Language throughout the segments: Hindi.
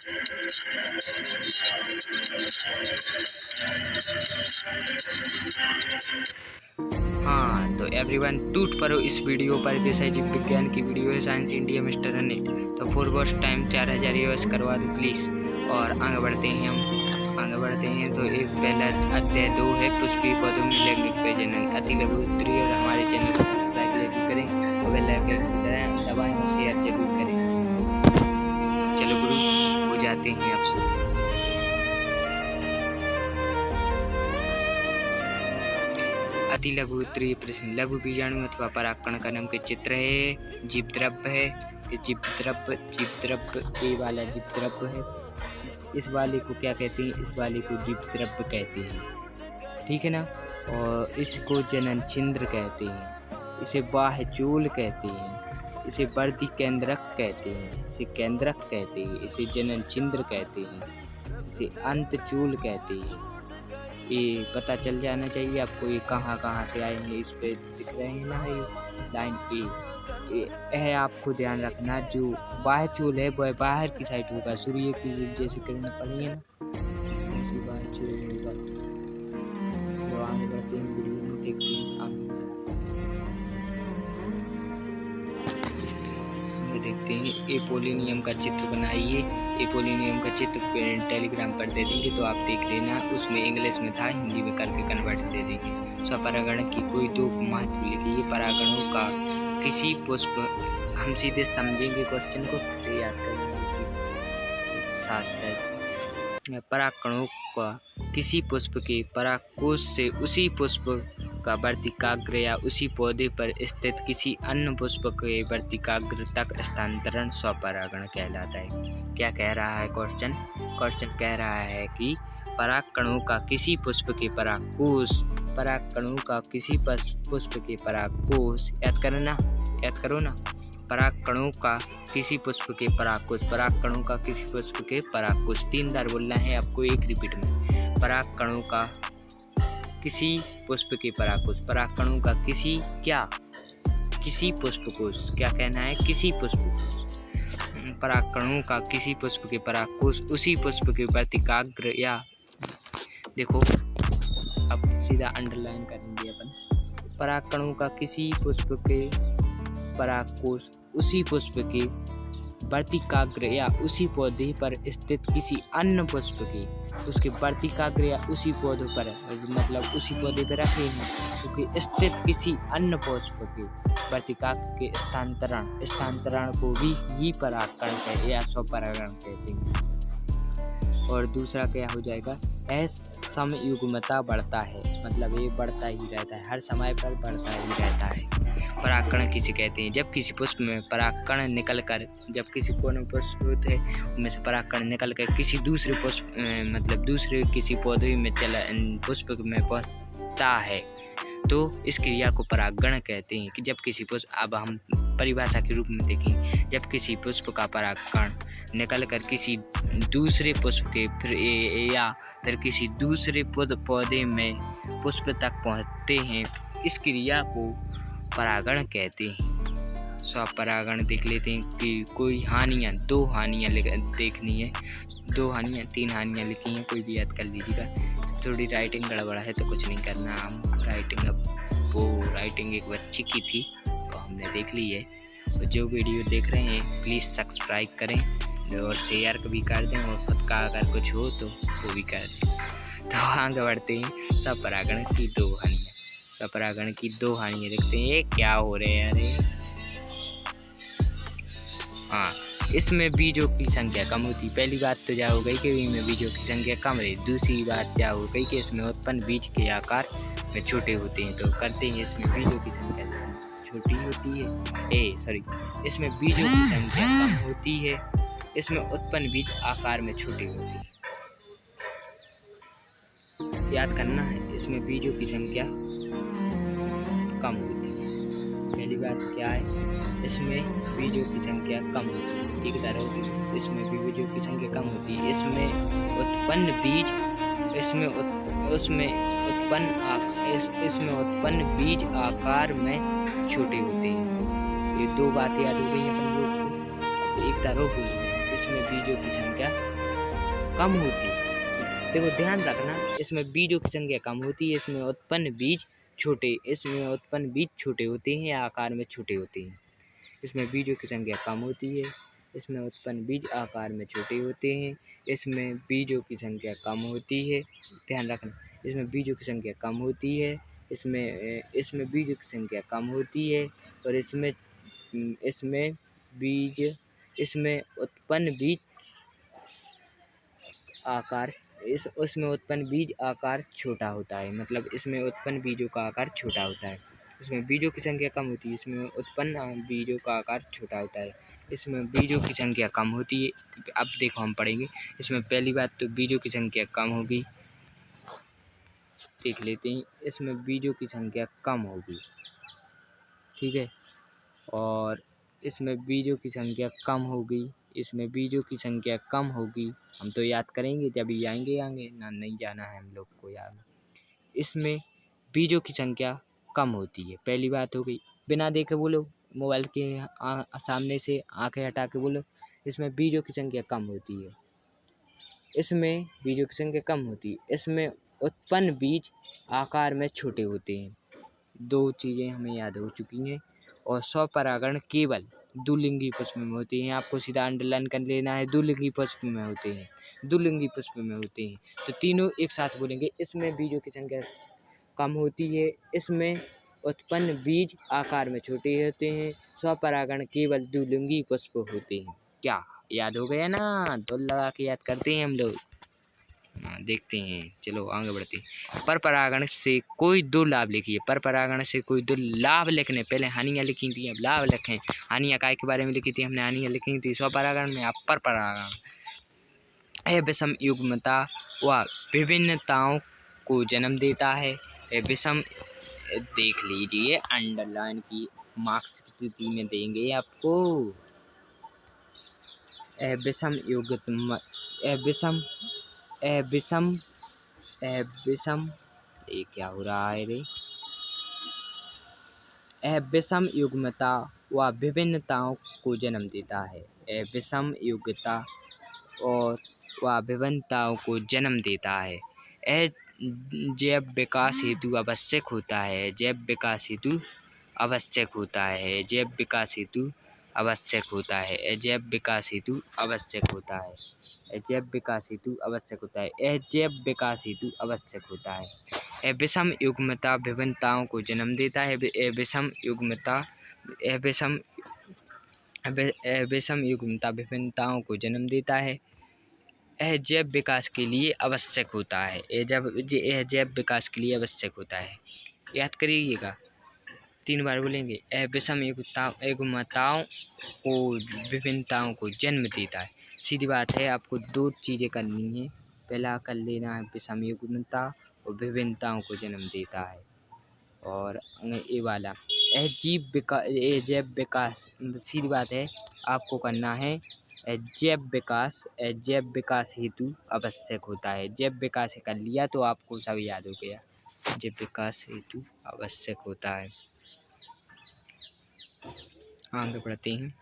हाँ तो एवरीवन टूट पड़ो इस वीडियो पर। विषय जीव विज्ञान की वीडियो है, साइंस इंडिया मिस्टर अनिल। तो फॉरवर्ड टाइम 4000 यूएस करवा दो प्लीज़। और आगे बढ़ते हैं तो एक पहला अध्याय 2 है पुष्पी पौधों में लैंगिक प्रजनन। अति लघु उत्तरी और हमारे चैनल को सब्सक्राइब जरूर करें, बेल आइकन की तरह दबाएं और शेयर जरूर करें। चलो गुरु हो जाते हैं आपसे। अति लघु उत्तरीय प्रश्न। लघु बीजाणु अथवा परागकण का नाम के चित्र है, जीवद्रव्य है। जीवद्रव्य ये वाला जीवद्रव्य है। इस वाले को क्या कहते हैं? इस वाले को जीवद्रव्य कहते हैं, ठीक है ना। और इसको जनन छिंद्र कहते हैं, इसे बाह्यचूल कहते हैं, इसे वर्धी केंद्रक कहते हैं, इसे केंद्रक कहते हैं, इसे जनन छिंद्र कहते हैं, इसे अंतचूल कहते हैं। ये पता चल जाना चाहिए आपको ये कहाँ से आए हैं। इस पे दिख रहे हैं ना ये लाइन पे, है आपको ध्यान रखना। जो बाह्यचूल है वह बाहर की साइड होगा, सूर्य की जैसे किरणें पड़ी है ना, ऐसे बाह्यचूल होगा। तो आगे बढ़ते हैं, वीडियो में देखते हैं। देखते हैं एपोलिनियम का चित्र बनाइए। एपोलिनियम का चित्र टेलीग्राम पर दे देंगे तो आप देख लेना। उसमें इंग्लिश में था, हिंदी में करके कन्वर्ट दे देंगे। स्वपरागण की कोई दो महत्व लिखिए। परागणों का किसी पुष्प, हम सीधे समझेंगे क्वेश्चन को, तो याद करेंगे। परागणों का किसी पुष्प के परागकोश से उसी पुष्प का वर्तिकाग्र या उसी पौधे पर स्थित किसी अन्य पुष्प के वर्तिकाग्र तक स्थानांतरण स्वपरागण कहलाता है। क्या कह रहा है क्वेश्चन? क्वेश्चन कह रहा है कि परागकणों का किसी पुष्प के परागकोश, परागकणों का किसी पुष्प के परागकोश, याद करो ना। परागकणों का किसी पुष्प के परागकोश, परागकणों का किसी पुष्प के परागकोश, 3 बार बोलना है आपको एक रिपीट में। परागकणों का किसी पुष्प के परागकोश, परागकणों का किसी पुष्पकोश, क्या कहना है? किसी पुष्पकोश। परागकणों का किसी पुष्प के परागकोश उसी पुष्प के वर्तिकाग्र या, देखो अब सीधा अंडरलाइन करेंगे अपन। परागकणों का किसी पुष्प के परागकोश उसी पुष्प के वर्तिकाग्र या उसी पौधे पर स्थित किसी अन्य पुष्प के, उसके वर्तिकाग्र या उसी पौधे पर, मतलब उसी पौधे पर रखे हैं, क्योंकि स्थित किसी अन्य पुष्प के वर्तिकाग्र के स्थानांतरण को भी ही परागकण कहते या स्वपरागण कहते हैं। और दूसरा क्या हो जाएगा? समयुग्मता बढ़ता है, मतलब ये बढ़ता ही रहता है, हर समय पर बढ़ता ही रहता है। परागकण किसे कहते हैं? जब किसी पुष्प में परागकण निकलकर, जब किसी कोनो पुष्प होते हैं उनमें से परागकण निकलकर किसी दूसरे पुष्प, मतलब दूसरे किसी पौधे में पुष्प में पहुंचता है तो इस क्रिया को परागण कहते हैं। कि जब किसी पुष्प, अब हम परिभाषा के रूप में देखें, जब किसी पुष्प का परागकण निकलकर किसी दूसरे पुष्प के फिर किसी दूसरे पौधे में पुष्प तक पहुंचते हैं, इस क्रिया को परागण कहते हैं। स्वपरागण देख लेते हैं कि कोई हानियाँ, 2 हानियाँ देखनी है, 2 हानियाँ 3 हानियाँ लिखी हैं, कोई भी याद कर लीजिएगा। थोड़ी राइटिंग गड़बड़ है तो कुछ नहीं करना, हम राइटिंग एक बच्ची की थी तो हमने देख ली है। तो जो वीडियो देख रहे हैं प्लीज़ सब्सक्राइब करें और शेयर भी कर दें, और खुद का अगर कुछ हो तो वो भी कर दें। तो आगे बढ़ते हैं। स्वपरागण की 2 हानियाँ। स्वपरागण की 2 हानियाँ देखते हैं। ये क्या हो रहे हैं? अरे हाँ, इसमें बीजों की संख्या कम होती। पहली बात तो क्या हो गई कि इनमें बीजों की संख्या कम रही। दूसरी बात क्या हो गई कि इसमें उत्पन्न बीज के आकार में छोटे होते हैं। तो करते हैं, इसमें बीजों की संख्या छोटी होती है, इसमें बीजों की संख्या कम होती है, इसमें उत्पन्न बीज आकार में छोटे होते हैं। याद करना है, इसमें बीजों की संख्या कम होती है। पहली बात क्या है? इसमें बीजों की संख्या कम होती है। एक तरह इसमें भी बीजों की संख्या कम होती है। इसमें उत्पन्न बीज आकार में छोटे होते हैं। ये 2 बातें याद हो गई अपन लोग को। एक तरह इसमें बीजों की संख्या कम होती है। देखो ध्यान रखना, इसमें बीजों की संख्या कम होती है, इसमें उत्पन्न बीज छोटे होते हैं या आकार में छोटे होते हैं। इसमें बीजों की संख्या कम होती है, इसमें उत्पन्न बीज आकार में छोटे होते हैं। इसमें बीजों की संख्या कम होती है, ध्यान रखना, इसमें बीजों की संख्या कम होती है, इसमें बीजों की संख्या कम होती है और इसमें उत्पन्न बीज आकार छोटा होता है। मतलब इसमें उत्पन्न बीजों का आकार छोटा होता है। इसमें बीजों की संख्या कम होती है, इसमें उत्पन्न बीजों का आकार छोटा होता है। इसमें बीजों की संख्या कम होती है। अब देखो हम पढ़ेंगे, इसमें पहली बात तो बीजों की संख्या कम होगी, देख लेते हैं। इसमें बीजों की संख्या कम होगी, ठीक है, और इसमें बीजों की संख्या कम होगी, इसमें बीजों की संख्या कम होगी। हम तो याद करेंगे जब ही आएंगे ना, नहीं जाना है हम लोग को याद। इसमें बीजों की संख्या कम होती है, पहली बात हो गई। बिना देखे बोलो, मोबाइल के सामने से आंखें हटा के बोलो, इसमें बीजों की संख्या कम होती है, इसमें बीजों की संख्या कम होती है, इसमें उत्पन्न बीज आकार में छोटे होते हैं। दो चीज़ें हमें याद हो चुकी हैं। और स्वपरागण केवल द्विलिंगी पुष्प में होते हैं। आपको सीधा अंडरलाइन कर लेना है, द्विलिंगी पुष्प में होते हैं, द्विलिंगी पुष्प में होते हैं। तो तीनों एक साथ बोलेंगे, इसमें बीजों की संख्या कम होती है, इसमें उत्पन्न बीज आकार में छोटे होते हैं, स्वपरागण केवल द्विलिंगी पुष्प होते हैं। क्या याद हो गया ना? तो लगा के याद करते हैं हम लोग। देखते हैं, चलो आगे बढ़ते हैं। पर परागण से कोई दो लाभ लिखिए। पर परागण से कोई दो लाभ लिखने, पहले हानियाँ लिखी थी, अब लाभ लिखें। हानियाँ काय के बारे में लिखी थी हमने? हानियाँ लिखी थी स्वपरागण में, अब पर परागण। यह विषम युग्मता व विभिन्नताओं को जन्म देता है। यह विषम, देख लीजिए अंडरलाइन की मार्क्स की स्थिति में देंगे आपको। विषम ये क्या हो रहा है रे? विषम युग्मता व विभिन्नताओं को जन्म देता है। विषम युग्मता और व विभिन्नताओं को जन्म देता है। जैव विकास हेतु आवश्यक होता है। जैव विकास हेतु आवश्यक होता है। जैव विकास हेतु आवश्यक होता है। जैव विकास हेतु आवश्यक होता है। जैव विकास हेतु आवश्यक होता है। जैव विकास हेतु आवश्यक होता है। विषम युग्मता विभिन्नताओं को जन्म देता है। विषम युग्मता विभिन्नताओं को जन्म देता है। यह जैव विकास के लिए आवश्यक होता है। यह जैव विकास के लिए आवश्यक होता है। याद करिएगा, 3 बार बोलेंगे। यह विषम युग्मताओं को विभिन्नताओं को जन्म देता है। सीधी बात है, आपको 2 चीज़ें करनी है। पहला कर लेना है विषम युग्मता और विभिन्नताओं को जन्म देता है। और ये वाला जैव विकास, सीधी बात है, आपको करना है जैव विकास हेतु आवश्यक होता है। जैव विकास कर लिया तो आपको सब याद हो गया। जैव विकास हेतु आवश्यक होता है। आगे बढ़ते हैं।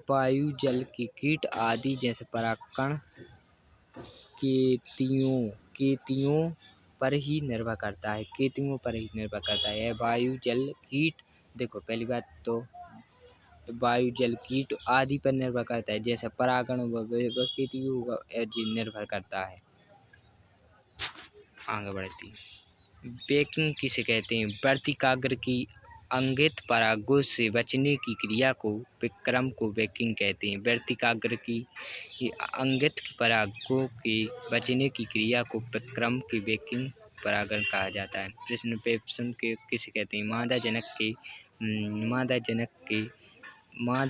वायु, जल के कीट आदि जैसे परागकण केतियों पर ही निर्भर करता है। केतियों पर ही निर्भर करता है। वायु, जल, कीट, देखो पहली बात तो वायु, जल, कीट आदि पर निर्भर करता है। जैसे परागण केतियों निर्भर करता है। आगे बढ़ती है। बेकिंग किसे कहते हैं? वर्तिकाग्र की अंगित परागों से बचने की क्रिया को विक्रम को बेकिंग कहते हैं। वर्तिकाग्र की अंगित परागों के बचने की क्रिया को विक्रम की बेकिंग परागण कहा जाता है। प्रश्न के किसे कहते हैं? मादा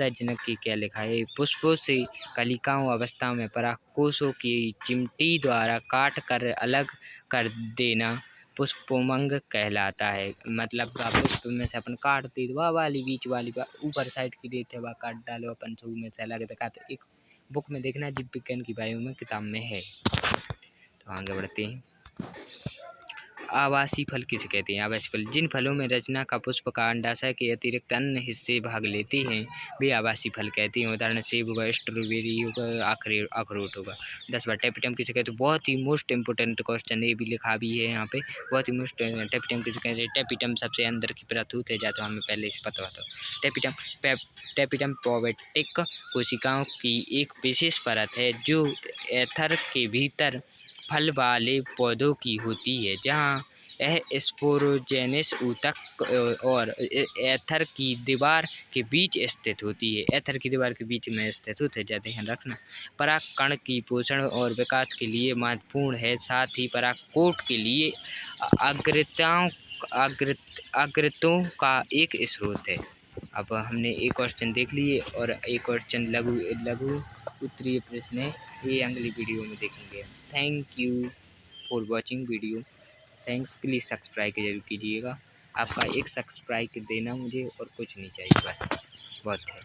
जनक के क्या लिखा है? पुष्पों से कलिकाओं अवस्था में परागकोशों की चिमटी द्वारा काट कर अलग कर देना पुष्पोमंग कहलाता है। मतलब पुष्प में से अपन काटते वह वाली बीच वाली ऊपर साइड की देते वह काट डालो अपन सब में से अलग दिखाते। एक बुक में देखना, जीव विज्ञान की बायो में किताब में है। तो आगे बढ़ते हैं। आवासीय फल किसे कहते हैं? आवासीय फल जिन फलों में रचना का पुष्प का अंडाशय के अतिरिक्त अन्य हिस्से भाग लेते हैं वे आवासीय फल कहते हैं। उदाहरण सेब होगा, स्ट्रॉबेरी होगा, अखरोट होगा। 10 टेपिटम किसे कहते हैं? बहुत ही मोस्ट इंपोर्टेंट क्वेश्चन ये भी लिखा भी है यहाँ पे। बहुत ही मोस्ट टेपिटम किसे कहते हैं? टेपिटम सबसे अंदर की परत होते जाता हमें पहले से पता होता। टेपिटम पोवेटिक कोशिकाओं की एक विशेष परत है जो एथर के भीतर फल वाले पौधों की होती है, जहाँ यह स्पोरोजेनिस ऊतक और एथर की दीवार के बीच स्थित होती है। एथर की दीवार के बीच में स्थित होते हैं, ध्यान रखना। परागकण की पोषण और विकास के लिए महत्वपूर्ण है, साथ ही परागकोट के लिए अग्रतों का एक स्रोत है। अब हमने एक क्वेश्चन देख लिए और एक क्वेश्चन लघु उत्तरीय प्रश्न है, ये अगली वीडियो में देखेंगे। Thank you for watching video. Thanks, please subscribe जरूर कीजिएगा। आपका एक सब्सक्राइब देना मुझे और कुछ नहीं चाहिए, बस बहुत है।